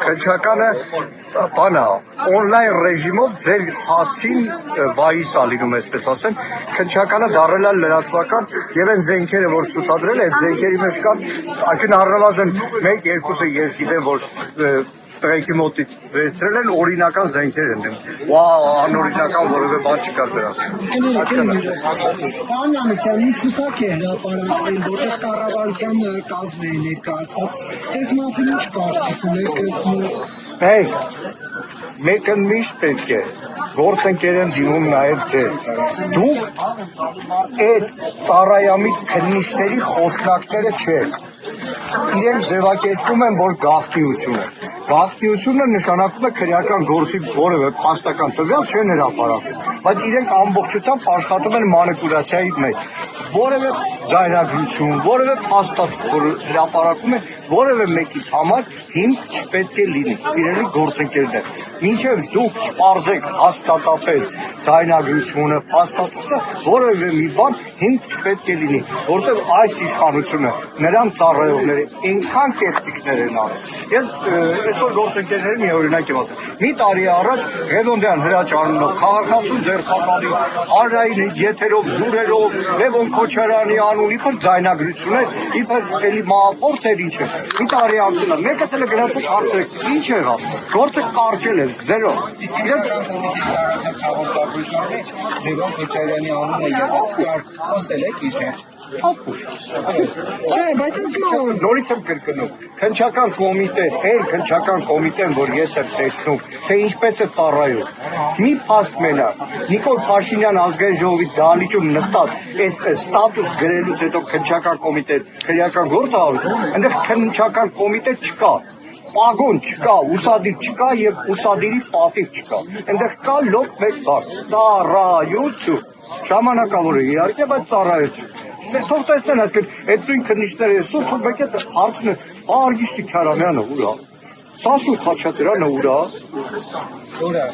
քնչականը բանա օնլայն ռեժիմով ձեր հացին վայիս ալինում այսպես ասեմ քնչականը դարել է լրատվական եւ այն զենքերը որ ցուցադրել է այդ զենքերի մեջ կան այդին առնվազն 1-2-ը ես գիտեմ որ տղեկի մոտից վերցրել են օրինական զենքեր են վաու անօրինական որևէ բան չկար դրանց Պարոն մի ցուցակ է հրապարակվել որտեղ կառավարության կազմ է ներկայացված այս մասին ինչ կարծիք ունեք մեկը միշտ պետք է գործընկեր են դիմում նաև ձեր դուք այդ ծառայամիտ քննիչների խոսնակները չեք իրենք ձևակերպում են որ գաղտնիությունը նշանակում է քրեական գործի որևէ փաստական տվյալ չեն հրապարակում բայց իրենք ամբողջությամբ աշխատում են մանիպուլյացիայի մեջ որևէ ձայնագրություն որևէ փաստաթուղթ որ հրապարակում է որևէ մեկի համար հիմք չպետք է լինի իրերի գործընկերներ մինչև դուք չպարզեք հաստատապել ձայնագրությունը փաստաթուղթը որևէ մի բան հիմք չպետք է լինի որտեղ այս իշխանությունը նրան ծառայողները այնքան կեղտիկներ են արել ես այսօր գործընկերների մի օրինակ եմ ասում մի տարի առաջ Ղևոնդյան հրաչանունով քաղաքացու ձերբակալի հանրային եթերով լուրերով Լևոն Քոչարյանի անուն իբր ձայնագրություն է իբր էլի մահապորտ էր ինչ է մի տարի անցել է մեկը դեռ գնացել հարցրեք ինչ եղավ գործը կարճել է զերո իսկ իրենք Լևոն Քոչարյանի անունը եղած կար խոսել եք իր հետ Չէ, բայց նորից եմ կրկնում քնչական կոմիտեն որ ես եմ տեսնում թե ինչպես է ծառայում մի փաստ մենակ Նիկոլ Փաշինյան ազգային ժողովի դահլիճում նստած այս ստատուս գրելուց հետո քնչական կոմիտեն քրեական գործ արում այնտեղ քնչական կոմիտե չկա Պագոն չկա, ուսադիր չկա եւ ուսադիրի պատիվ չկա։ Այնտեղ կա լոկ մեկ բան՝ ծառայություն։ Ժամանակավոր է իհարկե, բայց ծառայություն։ Թող տեսնեն, այսինքն, այդ նույն քննիչները այսօր թող մեկ է հարցն է, Արգիշտի Քարամյանը ուր է։ Սասուն Խաչատրյանը ուր է։